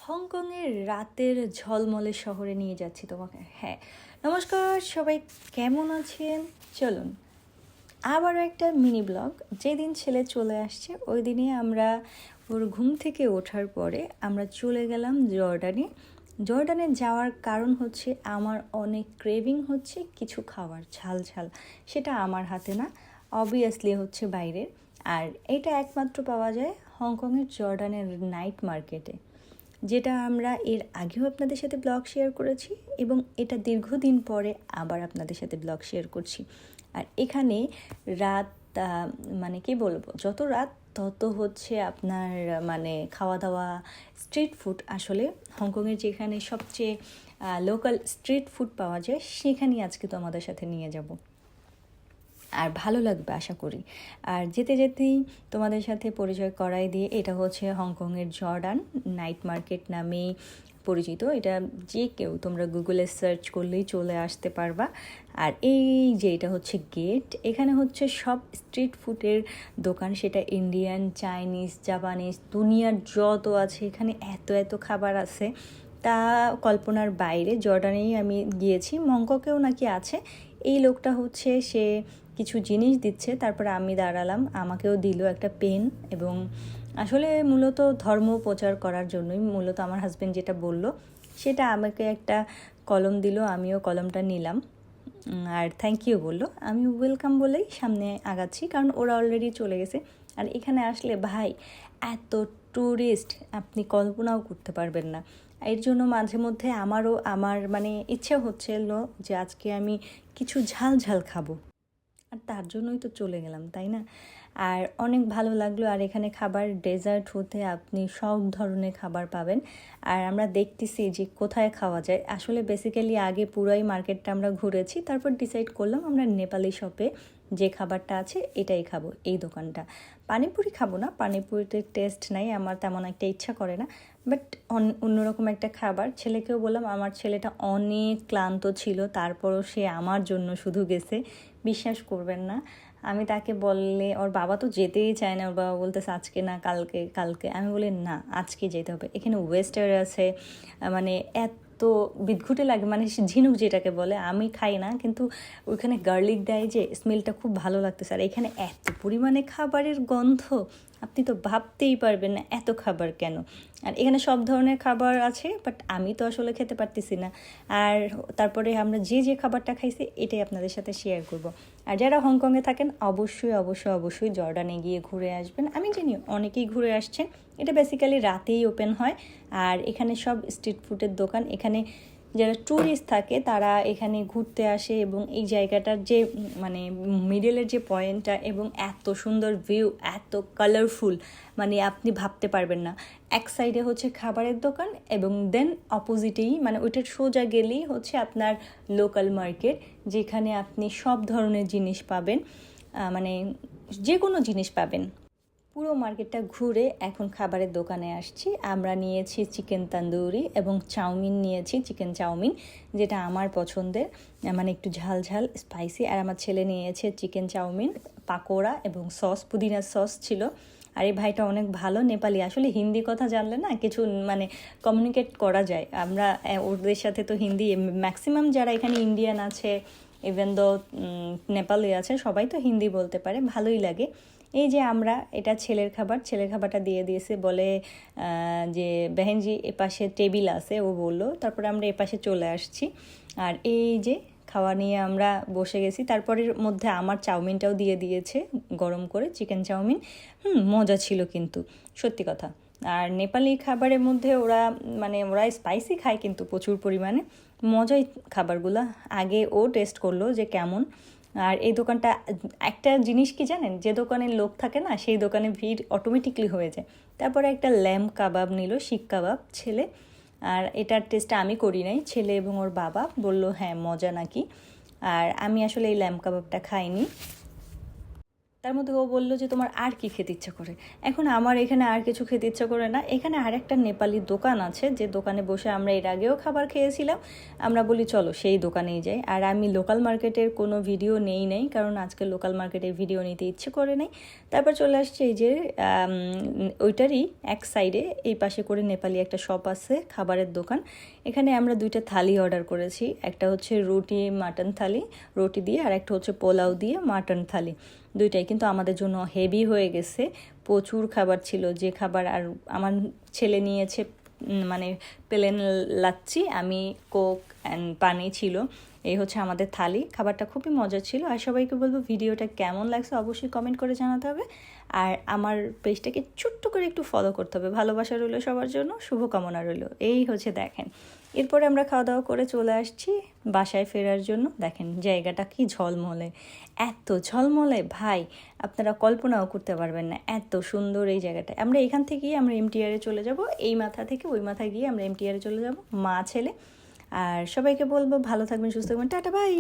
হংকংয়ের রাতের ঝলমলে শহরে নিয়ে যাচ্ছি তোমাকে। হ্যাঁ, নমস্কার সবাই, কেমন আছেন? চলুন আবারও একটা মিনি ব্লগ। যেদিন ছেলে চলে আসছে ওই দিনই আমরা ওর ঘুম থেকে ওঠার পরে আমরা চলে গেলাম জর্ডানে। জর্ডানে যাওয়ার কারণ হচ্ছে আমার অনেক ক্রেভিং হচ্ছে কিছু খাবার ঝাল ঝাল, সেটা আমার হাতে না, অবভিয়াসলি হচ্ছে বাইরের। আর এটা একমাত্র পাওয়া যায় হংকংয়ের জর্ডানের নাইট মার্কেটে, যেটা আমরা এর আগেও আপনাদের সাথে ব্লগ শেয়ার করেছি এবং এটা দীর্ঘদিন পরে আবার আপনাদের সাথে ব্লগ শেয়ার করছি। আর এখানে রাত মানে কি বলবো, যত রাত তত হচ্ছে আপনার মানে খাওয়া দাওয়া, স্ট্রিট ফুড। আসলে হংকংয়ের যেখানে সবচেয়ে লোকাল স্ট্রিট ফুড পাওয়া যায় সেখানেই আজকে তো আমাদের সাথে নিয়ে যাব, আর ভালো লাগবে আশা করি। আর যেতে যেতেই তোমাদের সাথে পরিচয় করাই দিয়ে, এটা হচ্ছে হংকংয়ের জর্ডান নাইট মার্কেট নামেই পরিচিত। এটা যে কেউ তোমরা গুগলে সার্চ করলেই চলে আসতে পারবা। আর এই যে এটা হচ্ছে গেট, এখানে হচ্ছে সব স্ট্রিট ফুডের দোকান, সেটা ইন্ডিয়ান, চাইনিজ, জাপানিজ, দুনিয়ার যত আছে এখানে এত এত খাবার আছে তা কল্পনার বাইরে। জর্ডানেই আমি গিয়েছি, মঙ্ককেও নাকি আছে। এই লোকটা হচ্ছে সে কিছু জিনিস দিচ্ছে, তারপরে আমি দাঁড়ালাম, আমাকেও দিল একটা পেন। এবং আসলে মূলত ধর্ম প্রচার করার জন্যই, মূলত আমার হাজব্যান্ড যেটা বলল সেটা, আমাকে একটা কলম দিল, আমিও কলমটা নিলাম। আর থ্যাংক ইউ বললো, আমি ওয়েলকাম বলেই সামনে আগাচ্ছি, কারণ ওরা অলরেডি চলে গেছে। আর এখানে আসলে ভাই এত ট্যুরিস্ট আপনি কল্পনাও করতে পারবেন না। এর জন্য মাঝে মধ্যে আমার মানে ইচ্ছে হচ্ছিল যে আজকে আমি কিছু ঝাল ঝাল খাবো, আর তার জন্যই তো চলে গেলাম, তাই না? আর অনেক ভালো লাগলো। আর এখানে খাবার ডেজার্ট হতে আপনি সব ধরনের খাবার পাবেন। আর আমরা দেখতেছি যে কোথায় খাওয়া যায়। আসলে বেসিক্যালি আগে পুরাই মার্কেটটা আমরা ঘুরেছি, তারপর ডিসাইড করলাম আমরা নেপালি শপে যে খাবারটা আছে এটাই খাবো, এই দোকানটা। পানিপুরি খাবো না, পানিপুরিতে টেস্ট নাই, আমার তেমন একটা ইচ্ছা করে না, বাট অন্যরকম একটা খাবার। ছেলেকেও বললাম, আমার ছেলেটা অনেক ক্লান্ত ছিল, তারপরও সে আমার জন্য শুধু গেছে। বিশ্বাস করবেন না, আমি তাকে বললে, ওর বাবা তো যেতেই চায় না, ওর বাবা বলতেছে আজকে না কালকে কালকে। আমি বলি না, আজকে যেতে হবে। এখানে ওয়েস্টার আছে, মানে এত বিদঘুটে লাগে, মানে ঝিনুক যেটাকে বলে, আমি খাই না, কিন্তু ওইখানে গার্লিক দেয় যে, স্মেলটা খুব ভালো লাগতেছে। আর এখানে এত পরিমাণে খাবারের গন্ধ, আপনি তো ভাবতেই পারবেন না এত খাবার কেন। আর এখানে সব ধরনের খাবার আছে, বাট আমি তো আসলে খেতে পারতেছি না। আর তারপরে আমরা যে যে খাবারটা খাইছি এটাই আপনাদের সাথে শেয়ার করব। আর যারা হংকংয়ে থাকেন অবশ্যই অবশ্যই অবশ্যই জর্ডানে গিয়ে ঘুরে আসবেন। আমি জানি অনেকেই ঘুরে আসছেন, এটা বেসিক্যালি রাতেই ওপেন হয়। আর এখানে সব স্ট্রিট ফুডের দোকান। এখানে যারা ট্যুরিস্ট থাকে তারা এখানে ঘুরতে আসে, এবং এই জায়গাটার যে মানে মিডলের যে পয়েন্টটা, এবং এত সুন্দর ভিউ, এত কালারফুল, মানে আপনি ভাবতে পারবেন না। এক সাইডে হচ্ছে খাবারের দোকান, এবং দেন অপোজিটেই মানে ওইটার সোজা গেলেই হচ্ছে আপনার লোকাল মার্কেট, যেখানে আপনি সব ধরনের জিনিস পাবেন, মানে যে কোনো জিনিস পাবেন। পুরো মার্কেটটা ঘুরে এখন খাবারের দোকানে আসছি। আমরা নিয়েছি চিকেন তান্দুরি এবং চাউমিন নিয়েছি, চিকেন চাউমিন, যেটা আমার পছন্দের, মানে একটু ঝাল ঝাল স্পাইসি। আর আমার ছেলে নিয়েছে চিকেন চাউমিন, পাকোড়া এবং সস, পুদিনার সস ছিল। আর এই ভাইটা অনেক ভালো নেপালি, আসলে হিন্দি কথা জানলে না কিছু মানে কমিউনিকেট করা যায়। আমরা ওদের সাথে তো হিন্দি, ম্যাক্সিমাম যারা এখানে ইন্ডিয়ান আছে, ইভেন দো নেপালি আছে, সবাই তো হিন্দি বলতে পারে, ভালোই লাগে। এই যে আমরা, এটা ছেলের খাবার, ছেলের খাবারটা দিয়ে দিয়েছে, বলে যে বেহেনজি এপাশে টেবিল আছে, ও বললো। তারপরে আমরা এপাশে চলে আসছি, আর এই যে খাওয়া নিয়ে আমরা বসে গেছি। তারপরের মধ্যে আমার চাউমিনটাও দিয়ে দিয়েছে গরম করে, চিকেন চাউমিন। মজা ছিল কিন্তু, সত্যি কথা। আর নেপালি খাবারের মধ্যে ওরা মানে ওরা স্পাইসি খায় কিন্তু প্রচুর পরিমাণে, মজাই খাবারগুলো। আগে ও টেস্ট করলো যে কেমন। আর এই দোকানটা, একটা জিনিস কি জানেন, যে দোকানে লোক থাকে না সেই দোকানে ভিড় অটোমেটিকলি হয়ে যায়। তারপরে একটা ল্যাম্প কাবাব নিল, শিক কাবাব, ছেলে। আর এটার টেস্টটা আমি করি নাই, ছেলে এবং ওর বাবা বলল হ্যাঁ মজা নাকি। আর আমি আসলে এই ল্যাম্প কাবাবটা খাইনি। তার মধ্যে ও বললো যে তোমার আর কি খেতে ইচ্ছা করে। এখন আমার এখানে আর কিছু খেতে ইচ্ছা করে না, এখানে আরেকটা নেপালি দোকান আছে যে দোকানে বসে আমরা এর আগেও খাবার খেয়েছিলাম। আমরা বলি চলো সেই দোকানেই যাই। আর আমি লোকাল মার্কেটের কোনো ভিডিও নেই কারণ আজকে লোকাল মার্কেটের ভিডিও নিতে ইচ্ছে করে নেই। তারপর চলে আসছে এই যে ওইটারই এক সাইডে এই পাশে করে নেপালি একটা শপ আছে, খাবারের দোকান। এখানে আমরা 2টা থালি অর্ডার করেছি, একটা হচ্ছে রুটি মাটন থালি রুটি দিয়ে, আর একটা হচ্ছে পোলাও দিয়ে মাটন থালি। দুইটাই কিন্তু আমাদের জন্য হেভি হয়ে গেছে, প্রচুর খাবার ছিল। যে খাবার, আর আমার ছেলে নিয়েছে মানে প্লেন লাচ্ছি, আমি কোক অ্যান্ড পানি ছিল। এই হচ্ছে আমাদের থালি। খাবারটা খুবই মজা ছিল। আর সবাইকে বলবো ভিডিওটা কেমন লাগছে অবশ্যই কমেন্ট করে জানাতে হবে। আর আমার পেজটাকে ছোট্ট করে একটু ফলো করতে হবে। ভালোবাসা রইল সবার জন্য, শুভকামনা রইল। এই হচ্ছে দেখেন, এরপরে আমরা খাওয়া দাওয়া করে চলে আসছি বাসায় ফেরার জন্য। দেখেন জায়গাটা কি ঝলমলে, এত ঝলমলে ভাই আপনারা কল্পনাও করতে পারবেন না, এত সুন্দর এই জায়গাটা। আমরা এখান থেকেই আমরা এমটিআরে চলে যাব, এই মাথা থেকে ওই মাথা গিয়ে আমরা এমটিআরে চলে যাব, মা ছেলে। আর সবাইকে বলবো ভালো থাকবেন, সুস্থ থাকবেন, টাটা বাই।